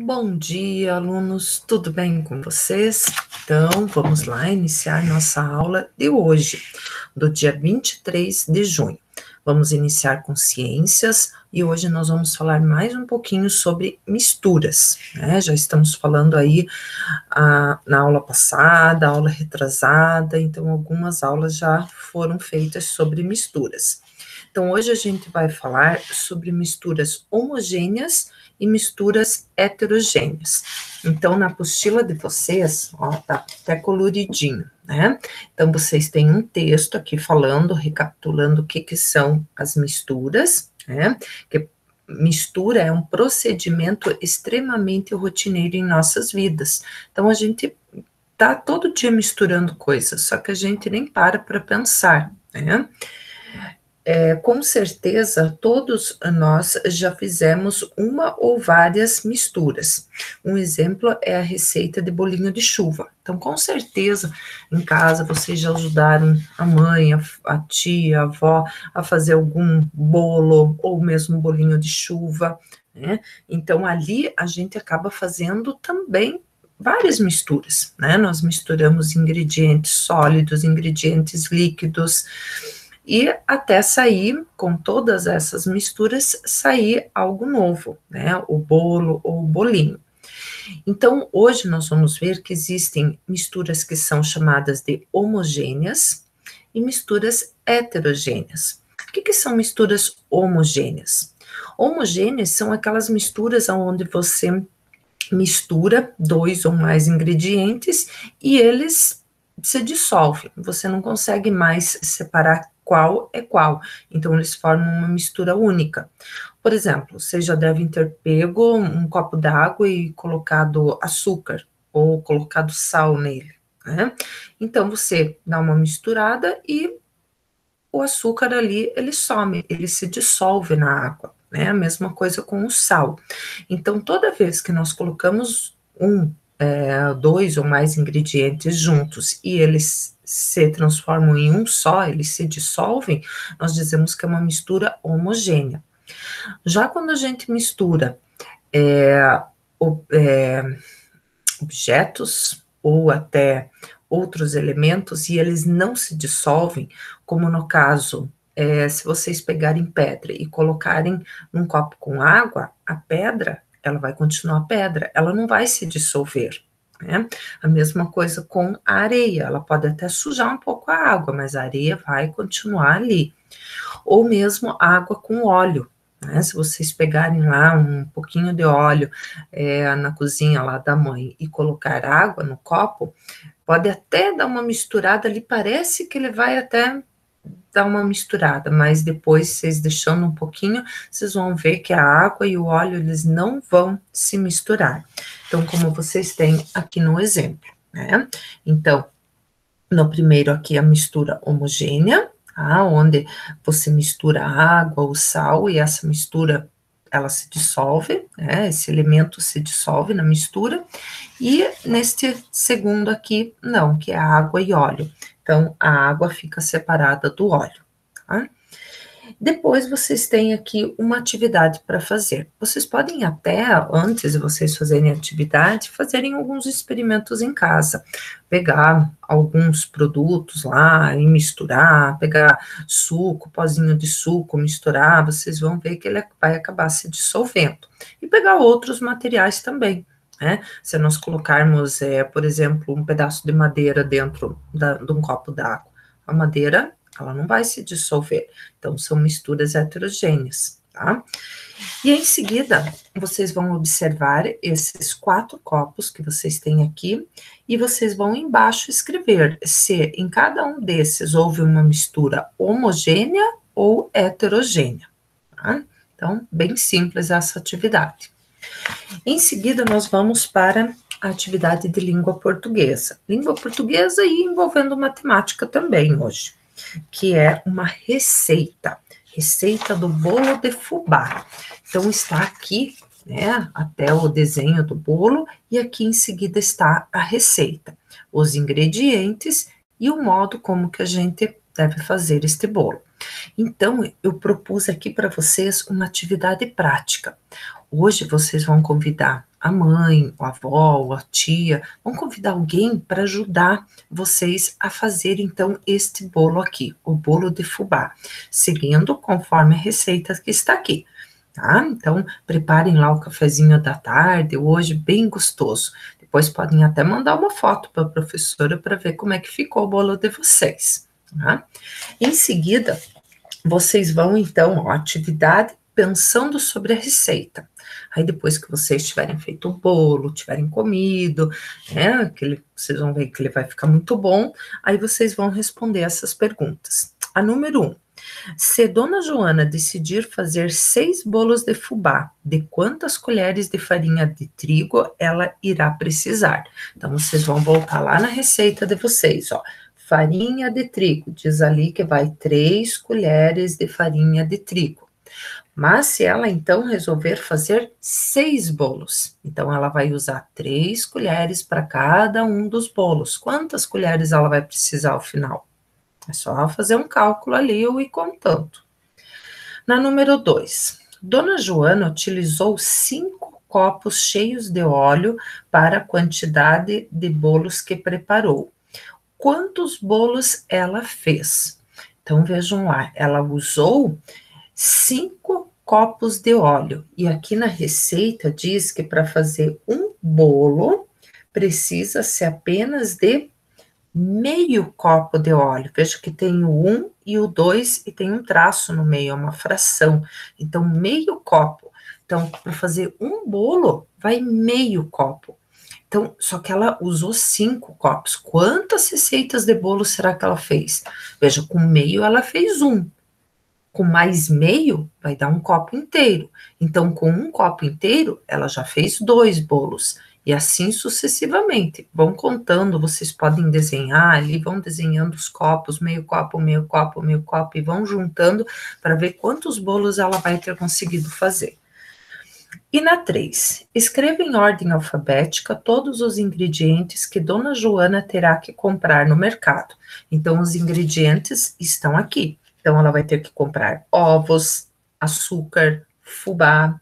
Bom dia, alunos, tudo bem com vocês? Então, vamos lá iniciar nossa aula de hoje, do dia 23 de junho. Vamos iniciar com ciências e hoje nós vamos falar mais um pouquinho sobre misturas, né? Já estamos falando aí na aula passada, aula retrasada, então algumas aulas já foram feitas sobre misturas. Então, hoje a gente vai falar sobre misturas homogêneas e misturas heterogêneas. Então, na apostila de vocês, ó, tá até coloridinho, né? Então, vocês têm um texto aqui falando, recapitulando o que são as misturas, né? Que mistura é um procedimento extremamente rotineiro em nossas vidas. Então, a gente tá todo dia misturando coisas, só que a gente nem para pensar, né? Com certeza, todos nós já fizemos uma ou várias misturas. Um exemplo é a receita de bolinho de chuva. Então, com certeza, em casa vocês já ajudaram a mãe, a tia, a avó a fazer algum bolo ou mesmo bolinho de chuva, né? Então, ali a gente acaba fazendo também várias misturas, né? Nós misturamos ingredientes sólidos, ingredientes líquidos, e até sair, com todas essas misturas, sair algo novo, né? O bolo ou o bolinho. Então, hoje nós vamos ver que existem misturas que são chamadas de homogêneas e misturas heterogêneas. O que são misturas homogêneas? Homogêneas são aquelas misturas onde você mistura dois ou mais ingredientes e eles se dissolvem. Você não consegue mais separar qual é qual. Então, eles formam uma mistura única. Por exemplo, vocês já devem ter pego um copo d'água e colocado açúcar ou colocado sal nele, né? Então, você dá uma misturada e o açúcar ali, ele some, ele se dissolve na água, né? A mesma coisa com o sal. Então, toda vez que nós colocamos dois ou mais ingredientes juntos e eles se transformam em um só, eles se dissolvem, nós dizemos que é uma mistura homogênea. Já quando a gente mistura objetos ou até outros elementos e eles não se dissolvem, como no caso, se vocês pegarem pedra e colocarem num copo com água, a pedra, ela vai continuar pedra, ela não vai se dissolver, né? A mesma coisa com a areia, ela pode até sujar um pouco a água, mas a areia vai continuar ali. Ou mesmo água com óleo, né? Se vocês pegarem lá um pouquinho de óleo na cozinha lá da mãe e colocar água no copo, pode até dar uma misturada ali, parece que ele vai até dar uma misturada, mas depois vocês deixando um pouquinho, vocês vão ver que a água e o óleo, eles não vão se misturar. Então, como vocês têm aqui no exemplo, né? Então, no primeiro aqui a mistura homogênea, onde você mistura a água, o sal, e essa mistura, ela se dissolve, né? Esse elemento se dissolve na mistura, e neste segundo aqui, não, que é água e óleo. Então, a água fica separada do óleo, tá? Depois vocês têm aqui uma atividade para fazer. Vocês podem até, antes de vocês fazerem a atividade, fazerem alguns experimentos em casa. Pegar alguns produtos lá e misturar, pegar suco, pozinho de suco, misturar, vocês vão ver que ele vai acabar se dissolvendo. E pegar outros materiais também, né? Se nós colocarmos, por exemplo, um pedaço de madeira dentro de um copo d'água, a madeira, ela não vai se dissolver. Então, são misturas heterogêneas, tá? E em seguida, vocês vão observar esses 4 copos que vocês têm aqui e vocês vão embaixo escrever se em cada um desses houve uma mistura homogênea ou heterogênea, tá? Então, bem simples essa atividade. Em seguida, nós vamos para a atividade de língua portuguesa. Língua portuguesa e envolvendo matemática também hoje, que é uma receita do bolo de fubá. Então, está aqui, né, até o desenho do bolo, e aqui em seguida está a receita, os ingredientes e o modo como que a gente deve fazer este bolo. Então, eu propus aqui para vocês uma atividade prática. Hoje vocês vão convidar a mãe, a avó, a tia, vão convidar alguém para ajudar vocês a fazer então este bolo aqui, o bolo de fubá, seguindo conforme a receita que está aqui. Tá? Então, preparem lá o cafezinho da tarde, hoje, bem gostoso. Depois podem até mandar uma foto para a professora para ver como é que ficou o bolo de vocês. Tá? Em seguida, vocês vão, então, ó, atividade pensando sobre a receita. Aí, depois que vocês tiverem feito o bolo, tiverem comido, né, vocês vão ver que ele vai ficar muito bom, aí vocês vão responder essas perguntas. A número 1. Se Dona Joana decidir fazer 6 bolos de fubá, de quantas colheres de farinha de trigo ela irá precisar? Então, vocês vão voltar lá na receita de vocês, ó. Farinha de trigo, diz ali que vai 3 colheres de farinha de trigo. Mas se ela então resolver fazer 6 bolos, então ela vai usar 3 colheres para cada um dos bolos. Quantas colheres ela vai precisar ao final? É só fazer um cálculo ali ou ir contando. Na número 2, Dona Joana utilizou 5 copos cheios de óleo para a quantidade de bolos que preparou. Quantos bolos ela fez? Então, vejam lá, ela usou 5 copos de óleo. E aqui na receita diz que para fazer um bolo, precisa-se apenas de meio copo de óleo. Veja que tem o 1 e o 2 e tem um traço no meio, é uma fração. Então, meio copo. Então, para fazer um bolo, vai meio copo. Então, só que ela usou 5 copos. Quantas receitas de bolo será que ela fez? Veja, com meio ela fez um. Com mais meio, vai dar um copo inteiro. Então, com um copo inteiro, ela já fez 2 bolos. E assim sucessivamente. Vão contando, vocês podem desenhar ali, vão desenhando os copos, meio copo, meio copo, meio copo, e vão juntando para ver quantos bolos ela vai ter conseguido fazer. E na 3, escreva em ordem alfabética todos os ingredientes que Dona Joana terá que comprar no mercado. Então, os ingredientes estão aqui. Então, ela vai ter que comprar ovos, açúcar, fubá,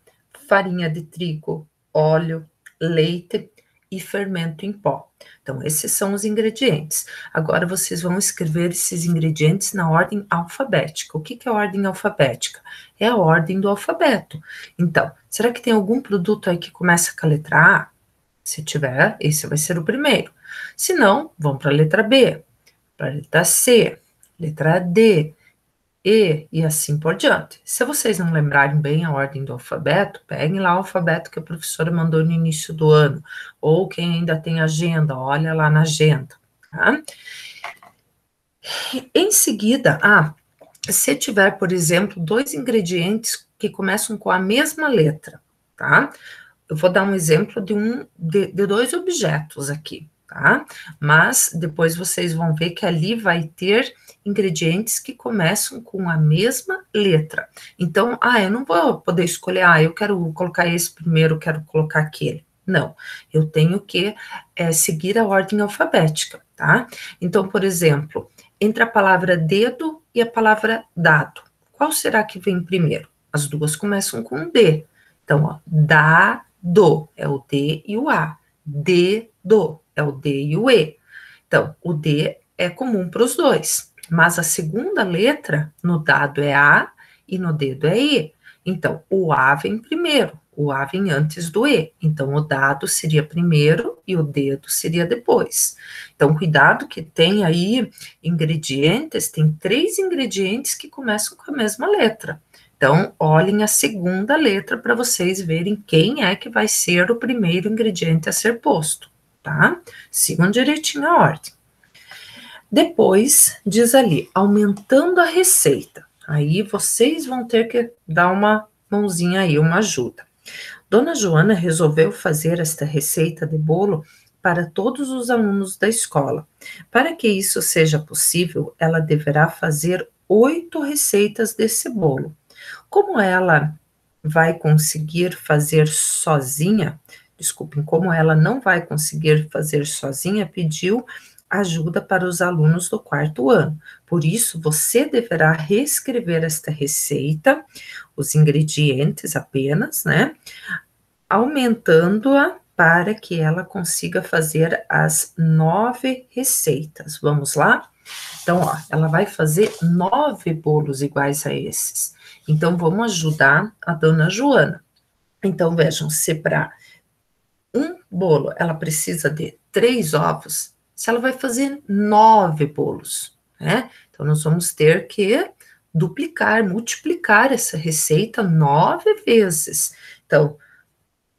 farinha de trigo, óleo, leite e fermento em pó. Então, esses são os ingredientes. Agora, vocês vão escrever esses ingredientes na ordem alfabética. O que é a ordem alfabética? É a ordem do alfabeto. Então, será que tem algum produto aí que começa com a letra A? Se tiver, esse vai ser o primeiro. Se não, vão para a letra B, para a letra C, letra D, e assim por diante. Se vocês não lembrarem bem a ordem do alfabeto, peguem lá o alfabeto que a professora mandou no início do ano, ou quem ainda tem agenda, olha lá na agenda, tá? Em seguida, se tiver, por exemplo, 2 ingredientes que começam com a mesma letra, tá? Eu vou dar um exemplo de 2 objetos aqui, tá? Mas depois vocês vão ver que ali vai ter ingredientes que começam com a mesma letra. Então, eu não vou poder escolher, eu quero colocar esse primeiro, quero colocar aquele. Não, eu tenho que seguir a ordem alfabética, tá? Então, por exemplo, entre a palavra dedo e a palavra dado, qual será que vem primeiro? As duas começam com D. Então, ó, dado é o D e o A. Dedo é o D e o E. Então, o D é comum para os dois, mas a segunda letra no dado é A e no dedo é E. Então, o A vem primeiro, o A vem antes do E. Então, o dado seria primeiro e o dedo seria depois. Então, cuidado que tem aí ingredientes, tem 3 ingredientes que começam com a mesma letra. Então, olhem a segunda letra para vocês verem quem é que vai ser o primeiro ingrediente a ser posto, tá? Sigam direitinho a ordem. Depois, diz ali, aumentando a receita. Aí vocês vão ter que dar uma mãozinha aí, uma ajuda. Dona Joana resolveu fazer esta receita de bolo para todos os alunos da escola. Para que isso seja possível, ela deverá fazer 8 receitas desse bolo. Como ela vai conseguir fazer sozinha, desculpem, como ela não vai conseguir fazer sozinha, pediu ajuda para os alunos do 4º ano. Por isso, você deverá reescrever esta receita, os ingredientes apenas, né? aumentando-a para que ela consiga fazer as 9 receitas. Vamos lá? Então, ó, ela vai fazer 9 bolos iguais a esses. Então, vamos ajudar a dona Joana. Então, vejam, se para um bolo ela precisa de 3 ovos, se ela vai fazer 9 bolos, né? Então, nós vamos ter que duplicar, multiplicar essa receita 9 vezes. Então,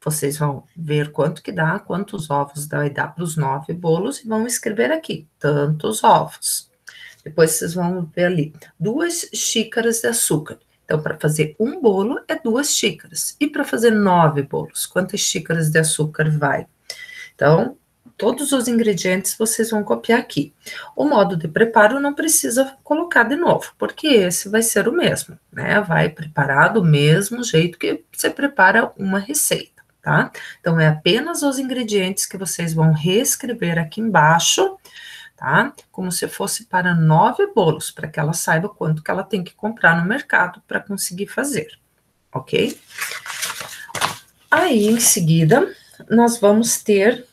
vocês vão ver quanto que dá, quantos ovos vai dar para os 9 bolos e vão escrever aqui, tantos ovos. Depois vocês vão ver ali, 2 xícaras de açúcar. Então, para fazer um bolo é 2 xícaras. E para fazer 9 bolos, quantas xícaras de açúcar vai? Então, todos os ingredientes vocês vão copiar aqui. O modo de preparo não precisa colocar de novo, porque esse vai ser o mesmo, né? Vai preparar do mesmo jeito que você prepara uma receita, tá? Então, é apenas os ingredientes que vocês vão reescrever aqui embaixo, tá? Como se fosse para 9 bolos, para que ela saiba quanto que ela tem que comprar no mercado para conseguir fazer, ok? Aí, em seguida, nós vamos ter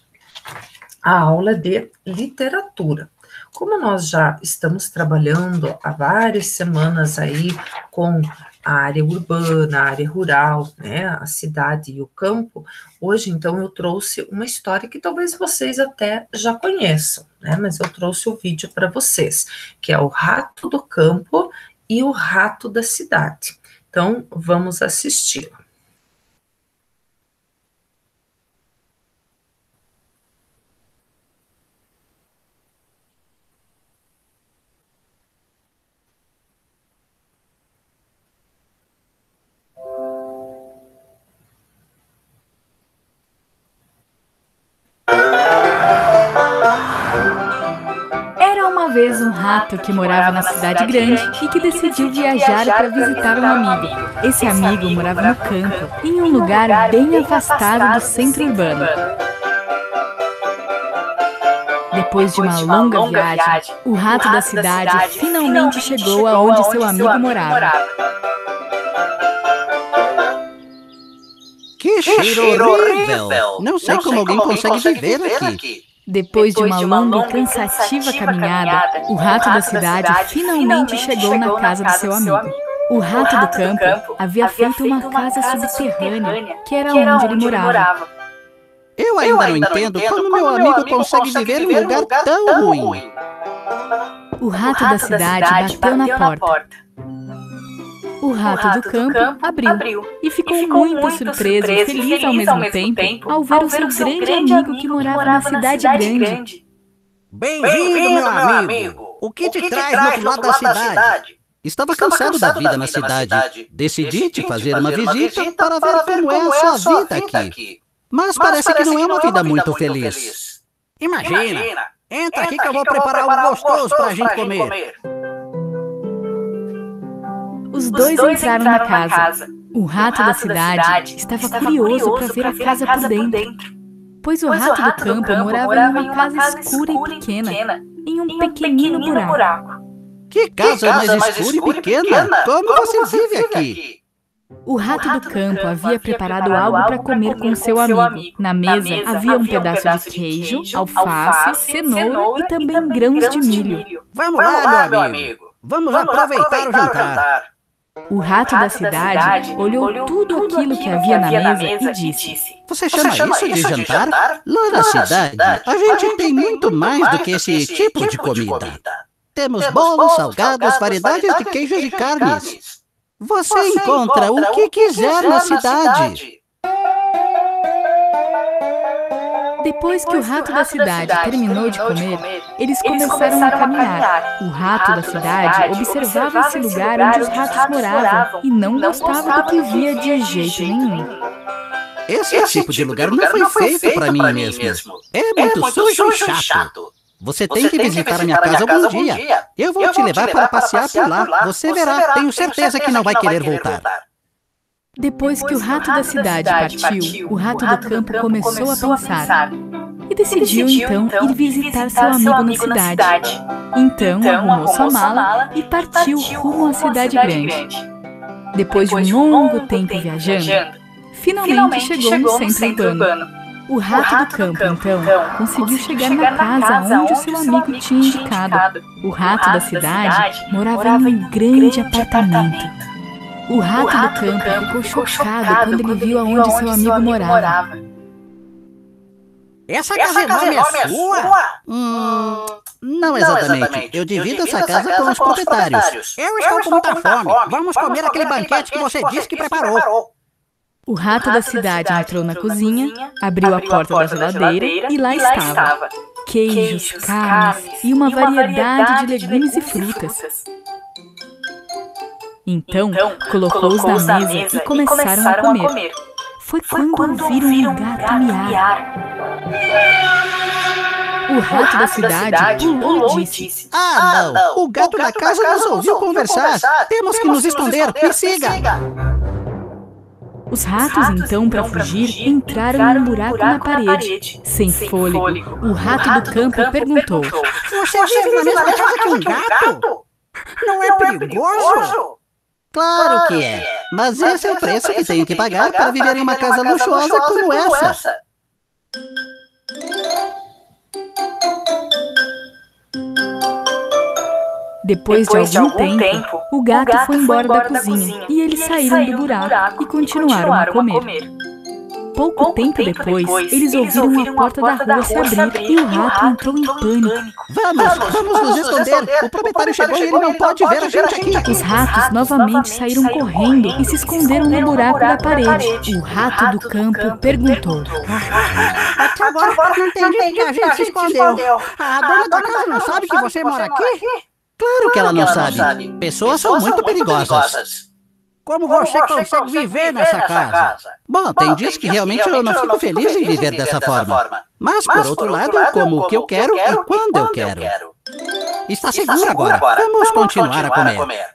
a aula de literatura. Como nós já estamos trabalhando há várias semanas aí com a área urbana, a área rural, né, a cidade e o campo, hoje, então, eu trouxe uma história que talvez vocês até já conheçam, né, mas eu trouxe o vídeo para vocês, que é o Rato do Campo e o Rato da Cidade. Então, vamos assisti-lo. Era uma vez um rato que morava na cidade grande e que decidiu viajar para visitar um amigo. Esse amigo morava no campo, em um lugar bem afastado do centro urbano. Depois de uma longa viagem, o rato da cidade finalmente chegou aonde seu amigo morava. Que cheiro horrível! Não sei como alguém consegue viver aqui. Depois de uma longa e cansativa caminhada, o rato da cidade finalmente chegou na casa do seu amigo. O rato do campo havia feito uma casa subterrânea, que era onde ele morava. Eu ainda não entendo como meu amigo consegue viver em um lugar tão ruim. O rato da cidade bateu na porta. O rato do campo abriu e ficou muito surpreso e feliz ao mesmo tempo ao ver o seu grande amigo que morava na cidade grande. Bem-vindo, meu amigo! O que te traz no outro lado da cidade? Estava cansado da vida na cidade. Decidi te fazer uma visita para ver como é a sua vida aqui. Mas parece que não é uma vida muito feliz. Imagina! Entra aqui que eu vou preparar algo gostoso para a gente comer. Os dois entraram na casa. O rato da cidade estava curioso para ver a casa por dentro, pois o rato do campo morava em uma casa escura e pequena, em um pequenino buraco. Que casa mais escura e pequena? Como você vive aqui? O rato do campo havia preparado algo para comer com seu amigo. Na mesa havia um pedaço de queijo, alface, cenoura e também grãos de milho. Vamos lá, meu amigo. Vamos aproveitar o jantar. O rato da cidade olhou tudo aquilo que havia na mesa e disse: Você chama isso de jantar? Lá na cidade, a gente tem muito mais do que esse tipo de comida. Temos bolos, salgados, variedades de queijos e carnes. Você encontra o que quiser na cidade. Depois que o rato da cidade terminou de comer, eles começaram a caminhar. O rato da cidade observava esse lugar onde os ratos moravam e não gostava do que via de jeito nenhum. Esse tipo de lugar não foi feito para mim mesmo. É muito sujo e chato. Você tem que visitar a minha casa algum dia. Eu vou te levar para passear por lá. Você verá, tenho certeza que não vai querer voltar. Depois que o rato da cidade partiu, o rato do campo começou a pensar e decidiu então ir visitar seu amigo na cidade. Então arrumou sua mala e partiu rumo à cidade grande. Depois de um longo tempo viajando, finalmente chegou no centro urbano. O rato do campo, então, conseguiu chegar na casa onde o seu amigo tinha indicado. O rato da cidade morava em um grande apartamento. O rato do campo ficou chocado quando ele viu aonde seu amigo morava. Essa casa enorme é sua? Não exatamente. Eu divido essa casa com os proprietários. Eu estou com muita fome. Vamos comer aquele banquete que você disse que preparou. O rato da cidade entrou na cozinha, abriu a porta da geladeira e lá estava queijos, carnes e uma variedade de legumes e frutas. Então, colocou-os na mesa e começaram a comer. Foi quando ouviram um gato miar. O rato da cidade pulou e disse: Ah, não! O gato da casa nos ouviu conversar. Temos que nos esconder. Me siga! Os ratos, então, para fugir, entraram em um buraco na parede. Sem fôlego, o rato do campo perguntou: Você vive na mesma casa que um gato? Não é perigoso? Claro que é. Mas esse é o preço que tenho que pagar para viver em uma casa luxuosa como essa. Depois de algum tempo, o gato foi embora da cozinha e eles saíram do buraco e continuaram a comer. Pouco tempo depois, eles ouviram a porta da rua se abrir e o rato entrou em pânico. Vamos nos esconder! O proprietário chegou e ele não pode ver a gente aqui! Os ratos novamente saíram correndo e se esconderam no buraco da parede. O rato do campo perguntou: Até agora não entendi que a gente se escondeu. A dona da casa não sabe que você mora aqui? Claro que ela não sabe. Pessoas são muito perigosas. Como você consegue viver nessa casa? Bom, tem dias que realmente eu não fico feliz em viver dessa forma. Mas, por outro lado, eu como o que eu quero e quando eu quero. Está seguro agora. Vamos continuar a comer.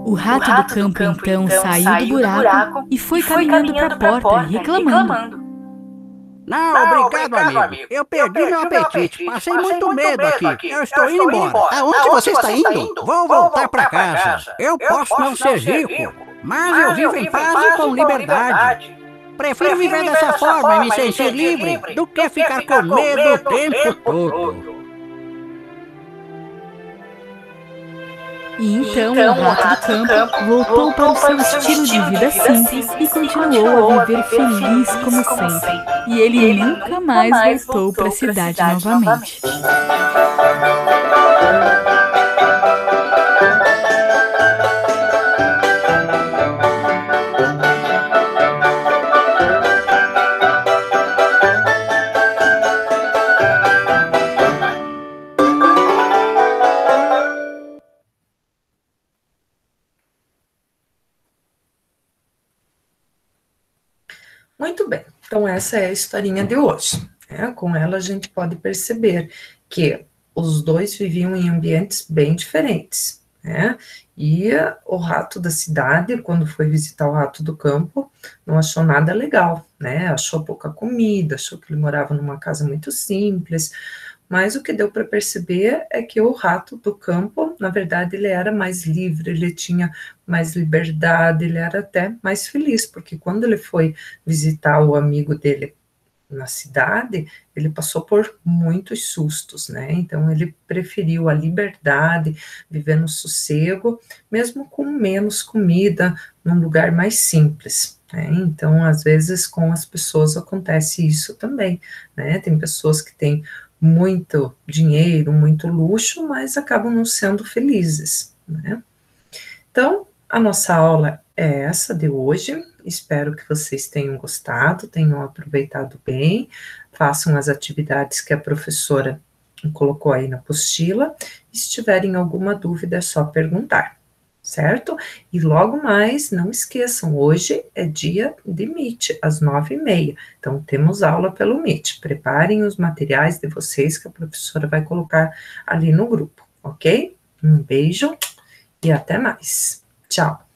O rato do campo, então, saiu do buraco e foi caminhando para a porta, reclamando. Não, obrigado, amigo. Eu perdi meu apetite. Passei muito medo aqui. Eu estou indo embora. Aonde você está indo? Vou voltar para casa. Eu posso não ser rico, mas eu vivo em paz e com liberdade. Prefiro viver dessa forma e me sentir livre do que ficar com medo o tempo todo. E então o rato do campo voltou para o seu estilo de vida simples e continuou a viver feliz como sempre. E ele nunca mais voltou para a cidade novamente. Muito bem, então essa é a historinha de hoje. Com ela a gente pode perceber que os dois viviam em ambientes bem diferentes. E o rato da cidade, quando foi visitar o rato do campo, não achou nada legal, achou pouca comida, achou que ele morava numa casa muito simples, mas o que deu para perceber é que o rato do campo, na verdade, ele era mais livre, ele tinha mais liberdade, ele era até mais feliz, porque quando ele foi visitar o amigo dele na cidade, ele passou por muitos sustos, Então, ele preferiu a liberdade, viver no sossego, mesmo com menos comida, num lugar mais simples, Então, às vezes, com as pessoas acontece isso também, Tem pessoas que têm muito dinheiro, muito luxo, mas acabam não sendo felizes, Então, a nossa aula é essa de hoje. Espero que vocês tenham gostado, tenham aproveitado bem, façam as atividades que a professora colocou aí na apostila. Se tiverem alguma dúvida, é só perguntar, certo? E logo mais, não esqueçam, hoje é dia de Meet, às 9h30. Então, temos aula pelo Meet. Preparem os materiais de vocês que a professora vai colocar ali no grupo, ok? Um beijo e até mais. Tchau.